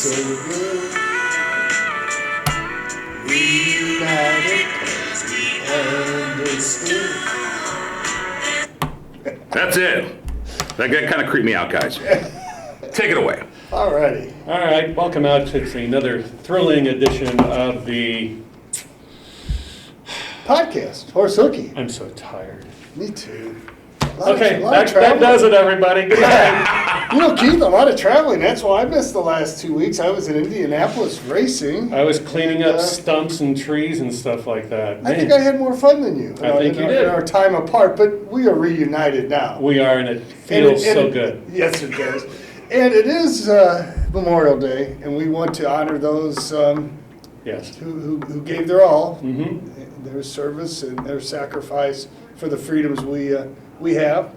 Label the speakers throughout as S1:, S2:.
S1: so good. Reunited 'cause we understood.
S2: That's it. That kind of creeped me out, guys. Take it away.
S1: Alrighty.
S3: All right, welcome out to another thrilling edition of the...
S1: Podcast, Horse Hooky.
S3: I'm so tired.
S1: Me too.
S3: Okay, that does it, everybody. Good night.
S1: You know, Keith, a lot of traveling. That's why I missed the last 2 weeks. I was in Indianapolis racing.
S3: I was cleaning up
S1: And,
S3: stumps and trees and stuff like that.
S1: I think I had more fun than you.
S3: I think you did.
S1: In our time apart, but we are reunited now.
S3: We are, and it feels so good.
S1: Yes, it does. And it is Memorial Day, and we want to honor those
S3: Yes.
S1: who gave their all,
S3: Mm-hmm.
S1: their service and their sacrifice for the freedoms we have.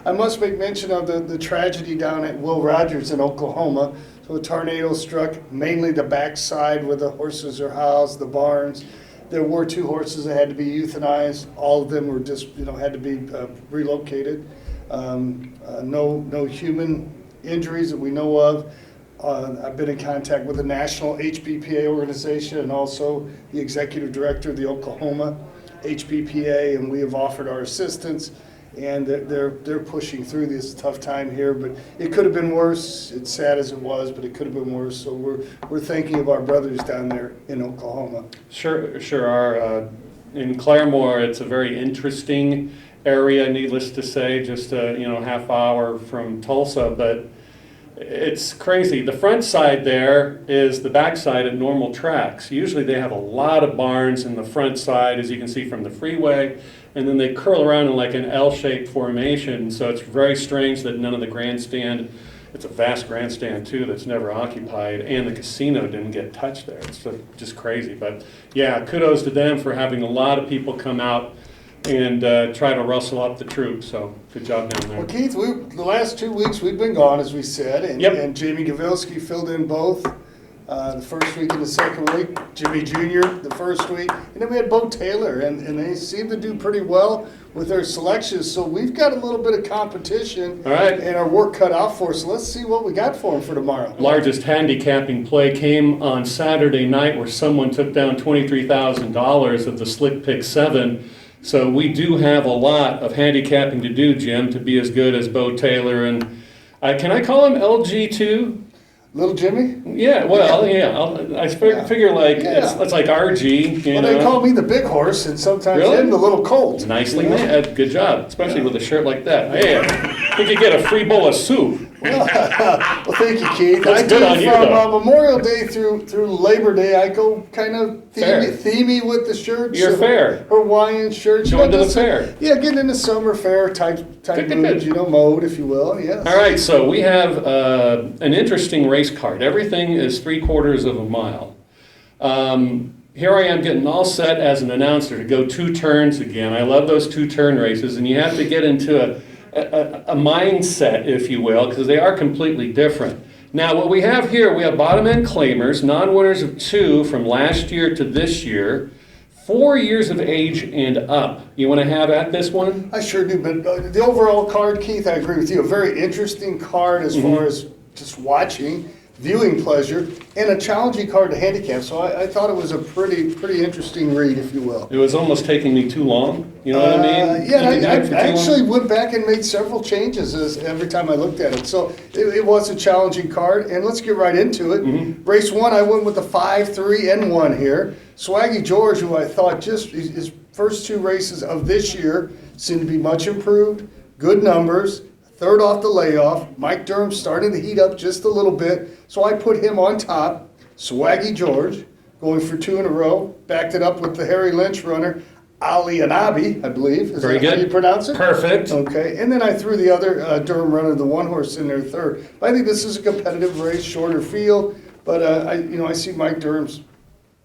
S1: I must make mention of the tragedy down at Will Rogers in Oklahoma. So a tornado struck mainly the backside where the horses are housed, the barns. There were 2 horses that had to be euthanized. All of them were just, had to be relocated. No human injuries that we know of. I've been in contact with the National HBPA organization and also the executive director of the Oklahoma HBPA, and we have offered our assistance. And they're pushing through this tough time here, but it could have been worse. It's sad as it was, but it could have been worse. So we're thinking of our brothers down there in Oklahoma.
S3: Sure are. In Claremore, it's a very interesting area, needless to say, just a half hour from Tulsa, but it's crazy. The front side there is the back side at normal tracks. Usually they have a lot of barns in the front side, as you can see from the freeway, and then they curl around in like an L-shaped formation, so it's very strange that none of the grandstand, it's a vast grandstand too that's never occupied, and the casino didn't get touched there. It's just crazy, but yeah, kudos to them for having a lot of people come out and try to rustle up the troops, so good job down there.
S1: Well, Keith, the last 2 weeks we've been gone, as we said, and,
S3: Yep.
S1: and Jamie Gavilski filled in both the first week and the second week, Jimmy Jr. the first week, and then we had Bo Taylor, and they seem to do pretty well with their selections, so we've got a little bit of competition.
S3: All right.
S1: And our work cut out for us, so let's see what we got for them for tomorrow.
S3: Largest handicapping play came on Saturday night where someone took down $23,000 of the Slick Pick 7. So we do have a lot of handicapping to do, Jim, to be as good as Bo Taylor. And can I call him LG2?
S1: Little Jimmy?
S3: Yeah, well, yeah. I figure like
S1: Yeah.
S3: it's like RG.
S1: Well, they call me the big horse, and sometimes
S3: Really?
S1: him the little colt.
S3: Nicely made. Good job, especially with a shirt like that. Hey, we could get a free bowl of soup.
S1: Well, thank you, Keith.
S3: That's
S1: I
S3: good
S1: do
S3: on you,
S1: from
S3: though.
S1: Memorial Day through Labor Day. I go kind of
S3: Fair.
S1: themey with the shirts.
S3: You're fair.
S1: Hawaiian shirts.
S3: Going to the
S1: just,
S3: fair.
S1: Yeah, getting into summer fair type
S3: Good.
S1: mood, mode, if you will. Yes.
S3: All right, so we have an interesting race card. Everything is 3/4 of a mile. Here I am getting all set as an announcer to go 2 turns again. I love those 2-turn races, and you have to get into a mindset, if you will, because they are completely different. Now, what we have here, we have bottom end claimers, non-winners of 2 from last year to this year, 4 years of age and up. You want to have at this one?
S1: I sure do, but the overall card, Keith, I agree with you. A very interesting card as far as just watching, viewing pleasure, and a challenging card to handicap. So I thought it was a pretty interesting read, if you will.
S3: It was almost taking me too long. You know what I mean?
S1: Yeah,
S3: You can do it for
S1: I
S3: too long.
S1: actually went back and made several changes every time I looked at it. So it was a challenging card, and let's get right into it. Race 1, I went with the 5, 3, and 1 here. Swaggy George, who I thought just his first 2 races of this year seemed to be much improved, good numbers. 3rd off the layoff. Mike Durham starting to heat up just a little bit, so I put him on top. Swaggy George going for 2 in a row. Backed it up with the Harry Lynch runner, Ali Anabi, I believe. Is
S3: Very
S1: that how
S3: good.
S1: you pronounce it?
S3: Perfect.
S1: Okay, and then I threw the other Durham runner, the 1 horse, in there 3rd. But I think this is a competitive race, shorter field, but I see Mike Durham's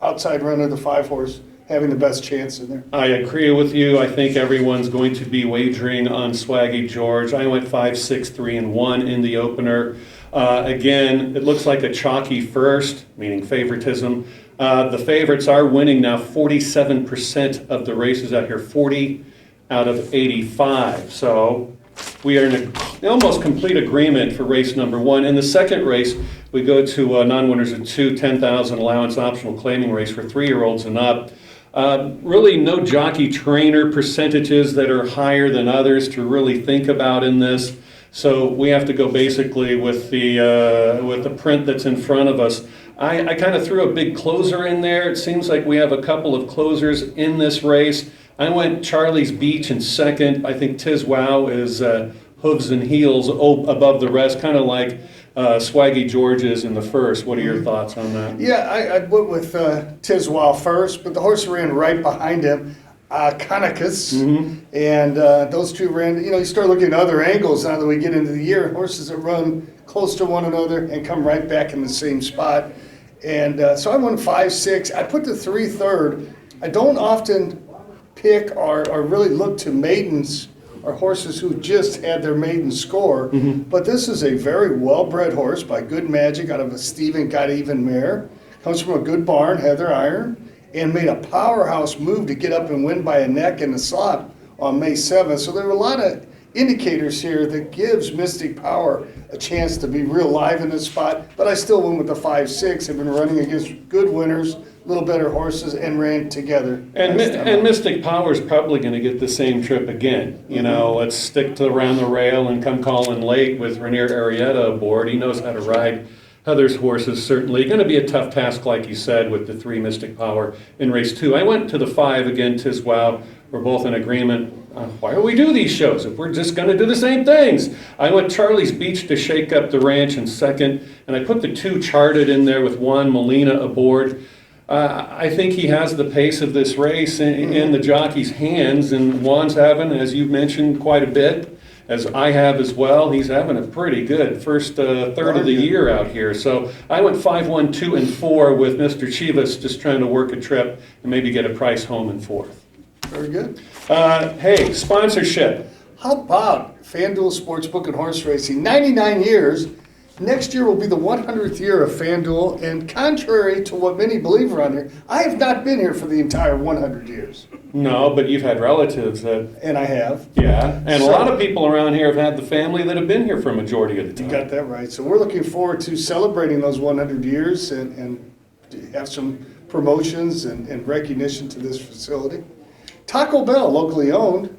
S1: outside runner, the 5 horse, having the best chance in there.
S3: I agree with you. I think everyone's going to be wagering on Swaggy George. I went 5, 6, 3, and 1 in the opener. Again, it looks like a chalky first, meaning favoritism. The favorites are winning now 47% of the races out here, 40 out of 85. So we are in a almost complete agreement for race number 1. In the second race, we go to non-winners of 2, 10,000 allowance optional claiming race for 3-year-olds and up. Really no jockey trainer percentages that are higher than others to really think about in this. So we have to go basically with the print that's in front of us. I kind of threw a big closer in there. It seems like we have a couple of closers in this race. I went Charlie's Beach in second. I think Tiz Wow is hooves and heels above the rest, kind of like Swaggy George's in the first. What are your thoughts on that?
S1: Yeah, I went with Tiswell first, but the horse ran right behind him, Conicus, and those two ran, you start looking at other angles now that we get into the year, horses that run close to one another and come right back in the same spot. And so I won 5-6. I put the 3 third. I don't often pick or really look to maidens or horses who just had their maiden score, but this is a very well-bred horse by Good Magic out of a Stephen Got Even mare. Comes from a good barn, Heather Iron, and made a powerhouse move to get up and win by a neck in the slot on May 7th. So there are a lot of indicators here that gives Mystic Power a chance to be real live in this spot, but I still went with the 5-6. I've been running against good winners, little better horses, and ran together.
S3: And Mystic Power's probably going to get the same trip again. Let's stick to around the rail and come calling late with Rainier Arietta aboard. He knows how to ride Heather's horses, certainly. Going to be a tough task, like you said, with the 3 Mystic Power in race 2. I went to the 5 again, Tiz Wow. We're both in agreement. Why do we do these shows if we're just going to do the same things? I went Charlie's Beach to shake up the ranch in second, and I put the 2 charted in there with Juan Molina aboard. I think he has the pace of this race in the jockey's hands, and Juan's having, as you've mentioned, quite a bit, as I have as well. He's having a pretty good first third of the year out here. So I went 5, 1, 2, and 4 with Mr. Chivas, just trying to work a trip and maybe get a price home in 4th.
S1: Very good.
S3: Hey, sponsorship.
S1: How about FanDuel Sportsbook and Horse Racing? 99 years. Next year will be the 100th year of FanDuel, and contrary to what many believe around here, I have not been here for the entire 100 years.
S3: No, but you've had relatives that...
S1: And I have.
S3: Yeah, and a lot of people around here have had the family that have been here for a majority of the time.
S1: You got that right. So we're looking forward to celebrating those 100 years and have some promotions and recognition to this facility. Taco Bell, locally owned.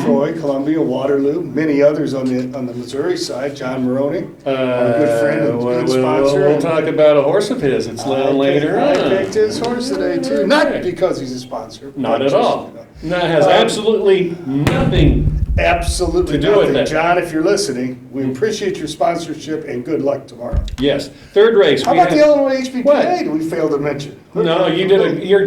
S1: Troy, Columbia, Waterloo, many others on the Missouri side. John Maroney, our good friend and good sponsor.
S3: We'll talk about a horse of his. It's later on.
S1: I picked his horse today too. Not because he's a sponsor.
S3: Not at all. That has absolutely nothing
S1: Absolutely
S3: to do with it.
S1: John, if you're listening, we appreciate your sponsorship and good luck tomorrow.
S3: Yes. Third race.
S1: How about the Illinois HBPA? Did we fail to mention?
S3: No, you're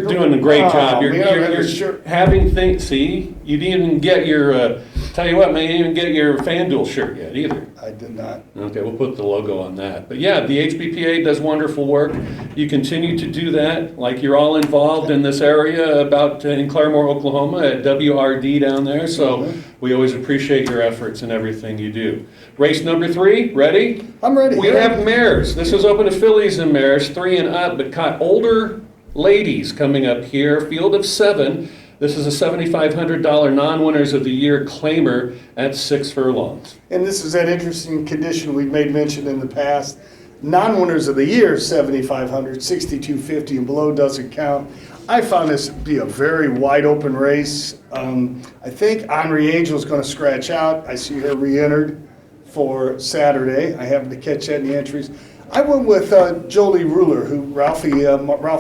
S3: doing a great job. You're having things. See, you didn't even get your. Tell you what, man, you didn't even get your FanDuel shirt yet either.
S1: I did not.
S3: Okay, we'll put the logo on that. But yeah, the HBPA does wonderful work. You continue to do that, like you're all involved in this area in Claremore, Oklahoma, at WRD down there. So we always appreciate your efforts and everything you do. Race number 3, ready?
S1: I'm ready.
S3: We have mares. This is open to fillies and mares, 3 and up, but caught older ladies coming up here. Field of 7. This is a $7,500 non-winners of the year claimer at 6 furlongs.
S1: And this is that interesting condition we've made mention in the past. Non-winners of the year, 7,500, 6,250 and below doesn't count. I found this to be a very wide open race. I think Henri Angel is going to scratch out. I see her re-entered for Saturday. I happened to catch that in the entries. I went with Jolie Ruler, who Ralph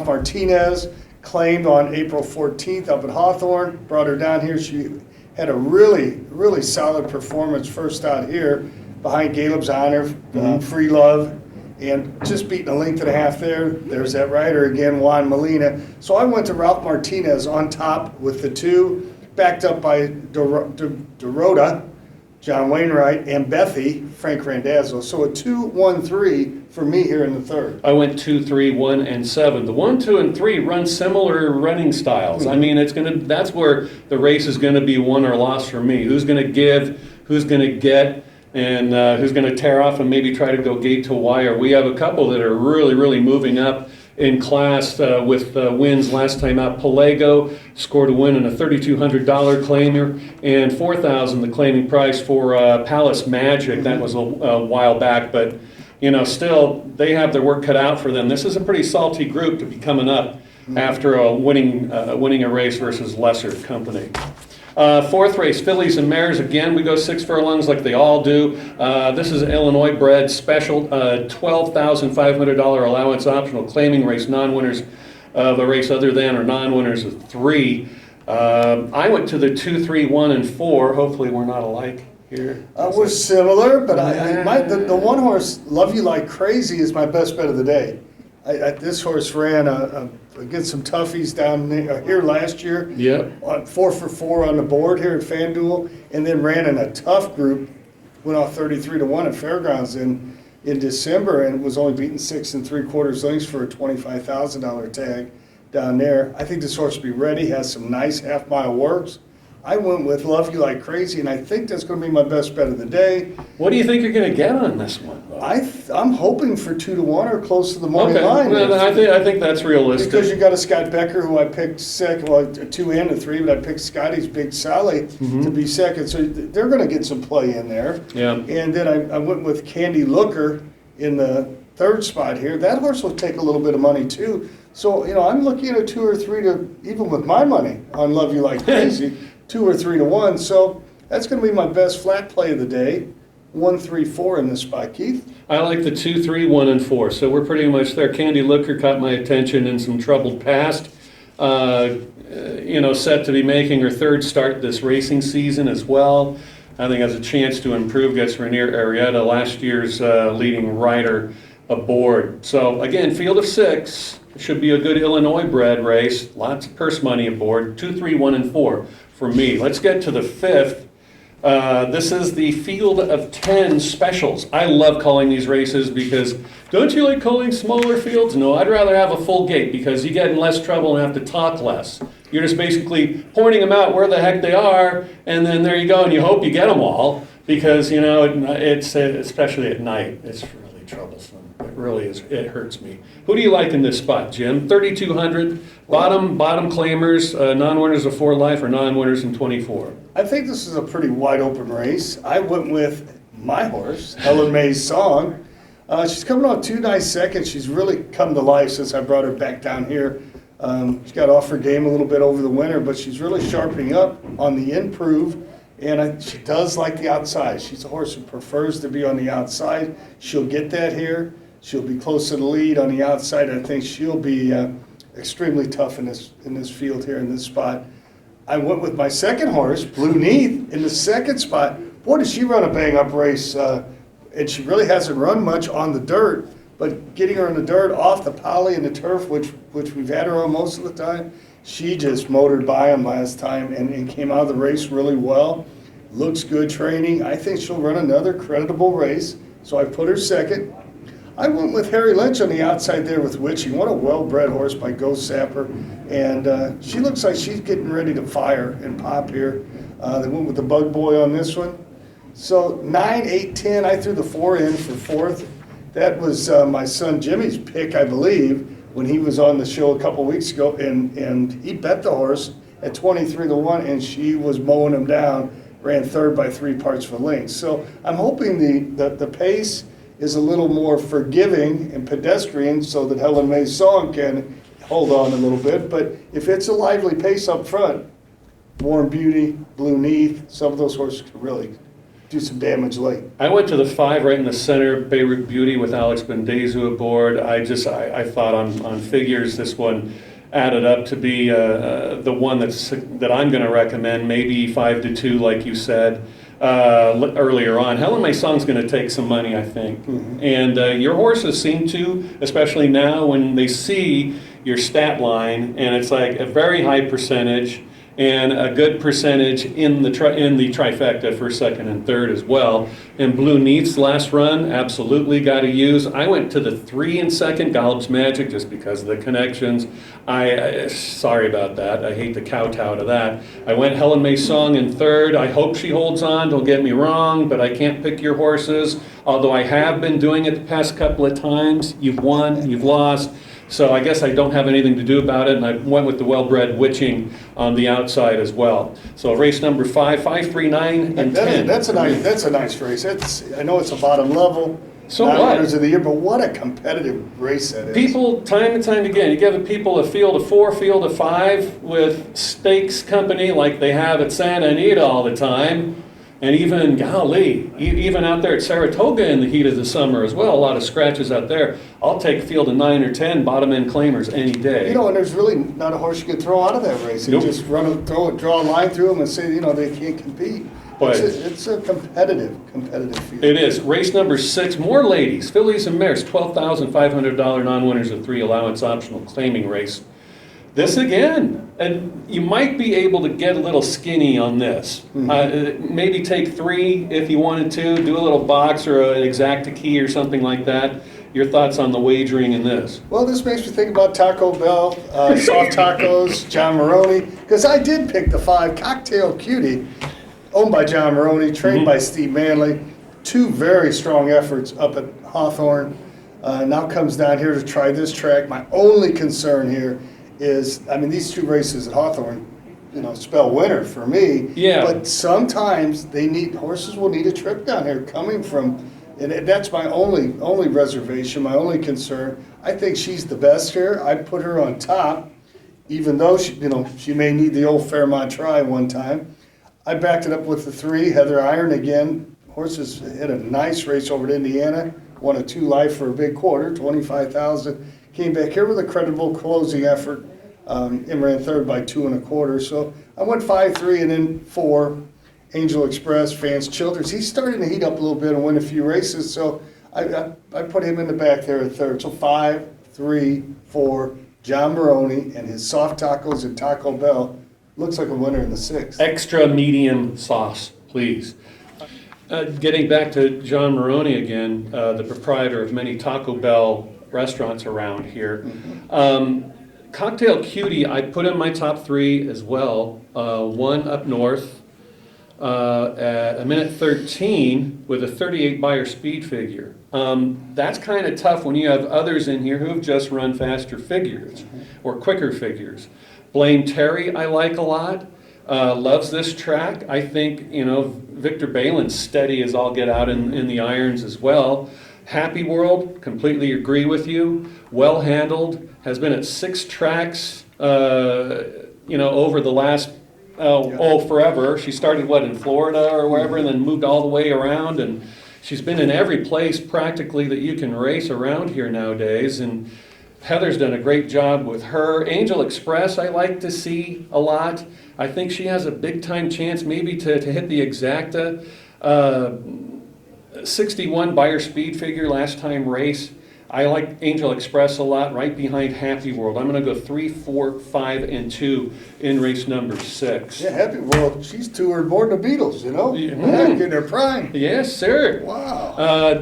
S1: Martinez claimed on April 14th up at Hawthorne, brought her down here. She had a really, really solid performance first out here behind Caleb's Honor, Free Love, and just beating a length and a half there. There's that rider again, Juan Molina. So I went to Ralph Martinez on top with the 2, backed up by Dorota, John Wainwright, and Bethy, Frank Randazzo. So a 2-1-3 for me here in the 3rd.
S3: I went 2, 3, 1, and 7. The 1, 2, and 3 run similar running styles. I mean, that's where the race is going to be won or lost for me. Who's going to give, who's going to get, and who's going to tear off and maybe try to go gate to wire. We have a couple that are really, really moving up in class with wins last time out. Palago scored a win and a $3,200 claimer, and $4,000 the claiming price for Palace Magic. That was a while back, but still they have their work cut out for them. This is a pretty salty group to be coming up after winning a race versus lesser company. Fourth race, fillies and mares. Again, we go 6 furlongs like they all do. This is an Illinois bred special, $12,500 allowance optional claiming race, non-winners of a race other than or non-winners of 3. I went to the 2, 3, 1, and 4. Hopefully we're not alike here.
S1: We're similar, but the one horse, Love You Like Crazy, is my best bet of the day. This horse ran against some toughies down here last year.
S3: Yep.
S1: 4 for 4 on the board here at FanDuel, and then ran in a tough group. Went off 33-1 at Fairgrounds in December, and was only beaten 6 3/4 lengths for a $25,000 tag down there. I think this horse will be ready. Has some nice half-mile works. I went with Love You Like Crazy, and I think that's going to be my best bet of the day.
S3: What do you think you're going to get on this one?
S1: I'm hoping for 2-1 or close to the money line.
S3: Well, I think that's realistic.
S1: Because you got a Scott Becker who I picked second, well, 2 and a 3, but I picked Scotty's Big Sally to be second. So they're going to get some play in there.
S3: Yeah.
S1: And then I went with Candy Looker in the 3rd spot here. That horse will take a little bit of money too. So, I'm looking at a 2 or 3 to, even with my money on Love You Like Crazy, 2 or 3 to 1. So that's going to be my best flat play of the day. 1, 3, 4 in this spot, Keith.
S3: I like the 2, 3, 1, and 4. So we're pretty much there. Candy Looker caught my attention in some troubled past. Set to be making her 3rd start this racing season as well. I think has a chance to improve. Gets Rainier Arrieta, last year's leading rider, aboard. So again, field of 6. Should be a good Illinois bred race. Lots of purse money aboard. 2, 3, 1, and 4 for me. Let's get to the 5th. This is the field of 10 specials. I love calling these races because don't you like calling smaller fields? No, I'd rather have a full gate because you get in less trouble and have to talk less. You're just basically pointing them out where the heck they are, and then there you go, and you hope you get them all because, it's especially at night, it's really troublesome. It really is. It hurts me. Who do you like in this spot, Jim? 3,200, bottom claimers, non-winners of 4 life or non-winners in 24.
S1: I think this is a pretty wide open race. I went with my horse, Helen May's Song. She's coming on 2 nice seconds. She's really come to life since I brought her back down here. She got off her game a little bit over the winter, but she's really sharpening up on the improve. And she does like the outside. She's a horse who prefers to be on the outside. She'll get that here. She'll be close to the lead on the outside. I think she'll be extremely tough in this field here in this spot. I went with my second horse, Blue Neath, in the 2nd spot. Boy, did she run a bang-up race. And she really hasn't run much on the dirt. But getting her in the dirt, off the poly and the turf, which we've had her on most of the time, she just motored by him last time and came out of the race really well. Looks good training. I think she'll run another creditable race. So I put her second. I went with Harry Lynch on the outside there with Witching. What a well-bred horse by Ghost Sapper. And she looks like she's getting ready to fire and pop here. They went with the Bug Boy on this one. So 9, 8, 10, I threw the 4 in for 4th. That was my son Jimmy's pick, I believe, when he was on the show a couple weeks ago. And he bet the horse at 23-1, and she was mowing him down, ran 3rd by 3 parts for length. So I'm hoping the pace is a little more forgiving and pedestrian so that Helen May's Song can hold on a little bit. But if it's a lively pace up front, Warm Beauty, Blue Neath, some of those horses could really do some damage late.
S3: I went to the 5 right in the center, Beirut Beauty with Alex Bendezu aboard. I thought on figures this one added up to be the one that I'm going to recommend, maybe 5-2 like you said earlier on. Helen May Song's going to take some money, I think. Mm-hmm. And your horses seem to, especially now when they see your stat line, and it's like a very high percentage and a good percentage in the trifecta for 2nd and 3rd as well. And Blue Neath's last run, absolutely got to use. I went to the 3 and 2nd, Gallop's Magic, just because of the connections. Sorry about that. I hate to kowtow to that. I went Helen May Song in 3rd. I hope she holds on. Don't get me wrong, but I can't pick your horses. Although I have been doing it the past couple of times. You've won, you've lost. So I guess I don't have anything to do about it, and I went with the well-bred witching on the outside as well. So race number 5, 5, 3, 9, and 10.
S1: That's a nice race. I know it's a bottom level.
S3: So
S1: not
S3: what?
S1: winners of the year, but what a competitive race that is.
S3: People, time and time again, you give people a field of 4, field of 5 with stakes company like they have at Santa Anita all the time. And even, golly, even out there at Saratoga in the heat of the summer as well, a lot of scratches out there. I'll take a field of 9 or 10 bottom end claimers any day.
S1: You know, and there's really not a horse you can throw out of that race. You
S3: Nope.
S1: just draw a line through them and say, they can't compete.
S3: But
S1: It's a competitive field.
S3: it is. Race number 6, more ladies, fillies and mares, $12,500 non-winners of 3 allowance optional claiming race. This again, and you might be able to get a little skinny on this. Maybe take 3 if you wanted to, do a little box or an exacta key or something like that. Your thoughts on the wagering in this?
S1: Well, this makes me think about Taco Bell, Soft Tacos, John Maroney, because I did pick the 5, Cocktail Cutie, owned by John Maroney, trained by Steve Manley. 2 very strong efforts up at Hawthorne. Now comes down here to try this track. My only concern here is, these 2 races at Hawthorne, spell winner for me.
S3: Yeah.
S1: But sometimes horses will need a trip down here coming from, and that's my only reservation, my only concern. I think she's the best here. I put her on top, even though she may need the old Fairmont try one time. I backed it up with the 3, Heather Iron again. Horses had a nice race over at Indiana, won a 2 life for a big quarter, 25,000. Came back here with a credible closing effort and ran third by 2 1/4. So I went 5, 3, and then 4. Angel Express, Vance Childers. He's starting to heat up a little bit and win a few races. So I put him in the back there at third. So 5, 3, 4. John Maroney and his Soft Tacos and Taco Bell looks like a winner in the 6th.
S3: Extra medium sauce, please. Getting back to John Maroney again, the proprietor of many Taco Bell restaurants around here. Cocktail Cutie, I put in my top 3 as well. 1 up north at a minute 13 with a 38 buyer speed figure. That's kind of tough when you have others in here who have just run faster figures or quicker figures. Blame Terry, I like a lot. Loves this track. I think, Victor Balin's steady as all get out in the irons as well. Happy World, completely agree with you. Well handled, has been at 6 tracks, over the last, forever. She started, in Florida or wherever, and then moved all the way around, and she's been in every place practically that you can race around here nowadays, and Heather's done a great job with her. Angel Express, I like to see a lot. I think she has a big-time chance maybe to hit the exacta. 61 buyer speed figure last time race. I like Angel Express a lot, right behind Happy World. I'm going to go 3, 4, 5, and 2 in race number 6.
S1: Yeah, Happy World. She's toured more than the Beatles, Back in their prime.
S3: Yes, sir.
S1: Wow.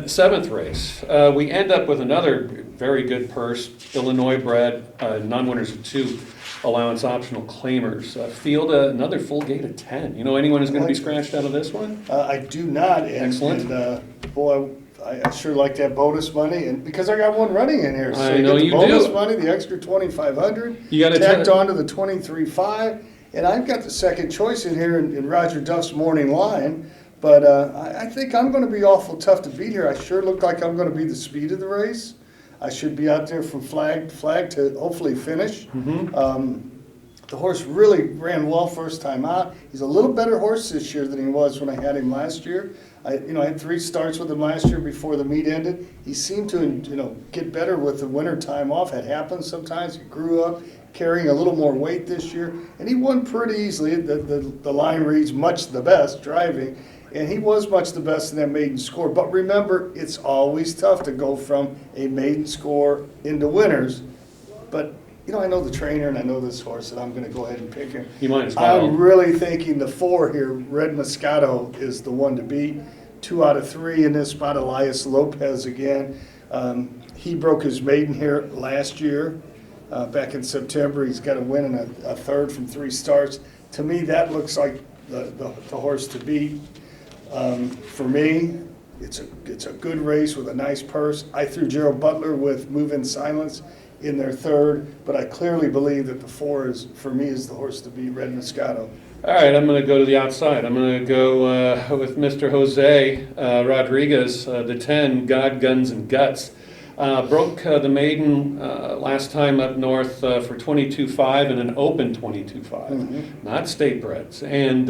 S3: 7th race. We end up with another very good purse, Illinois bred, non-winners of 2, allowance optional claimers. Field another full gate of 10. Anyone who's going to be scratched out of this one?
S1: I do not.
S3: Excellent.
S1: And boy, I sure like that bonus money, and because I got one running in here, so
S3: I
S1: you
S3: know
S1: get the
S3: you
S1: bonus
S3: do.
S1: money, the extra 2,500,
S3: You got to
S1: tacked on to the 23.5, and I've got the second choice in here in Roger Duff's morning line. But I think I'm going to be awful tough to beat here. I sure look like I'm going to be the speed of the race. I should be out there from flag to flag to hopefully finish. The horse really ran well first time out. He's a little better horse this year than he was when I had him last year. I had 3 starts with him last year before the meet ended. He seemed to get better with the winter time off. It happens sometimes. He grew up carrying a little more weight this year, and he won pretty easily. The line reads much the best driving, and he was much the best in that maiden score. But remember, it's always tough to go from a maiden score into winners. But I know the trainer and I know this horse, and I'm going to go ahead and pick him.
S3: You might as well.
S1: I'm really thinking the 4 here, Red Moscato, is the one to beat. 2 out of 3 in this spot. Elias Lopez again. He broke his maiden here last year, back in September. He's got a win and a third from 3 starts. To me, that looks like the horse to beat. For me, it's a good race with a nice purse. I threw Gerald Butler with Move in Silence in their third, but I clearly believe that the 4 is, for me, is the horse to beat, Red Moscato.
S3: All right, I'm going to go to the outside. I'm going to go with Mr. Jose Rodriguez, the 10, God, Guns, and Guts. Broke the maiden last time up north for 22.5 and an open 22.5, not state breds. And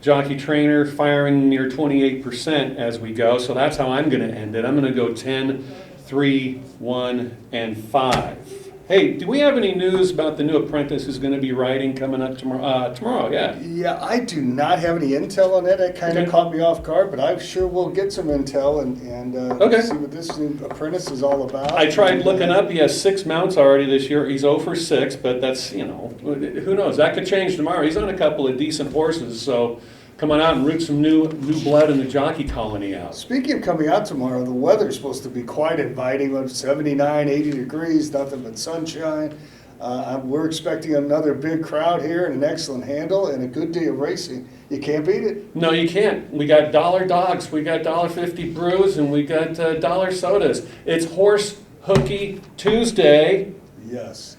S3: jockey trainer firing near 28% as we go, so that's how I'm going to end it. I'm going to go 10, 3, 1, and 5. Hey, do we have any news about the new apprentice who's going to be riding coming up tomorrow? Tomorrow, yeah.
S1: Yeah, I do not have any intel on that. That kind of
S3: Okay.
S1: caught me off guard, but I sure will get some intel and
S3: Okay.
S1: see what this new apprentice is all about.
S3: I tried
S1: And,
S3: looking up. He has 6 mounts already this year. He's 0 for 6, but that's, you know, who knows? That could change tomorrow. He's on a couple of decent horses, so come on out and root some new blood in the jockey colony out.
S1: Speaking of coming out tomorrow, the weather's supposed to be quite inviting, with 79, 80 degrees, nothing but sunshine. We're expecting another big crowd here and an excellent handle and a good day of racing. You can't beat it.
S3: No, you can't. We got dollar dogs, we got $1.50 brews, and we got dollar sodas. It's Horse Hooky Tuesday.
S1: Yes.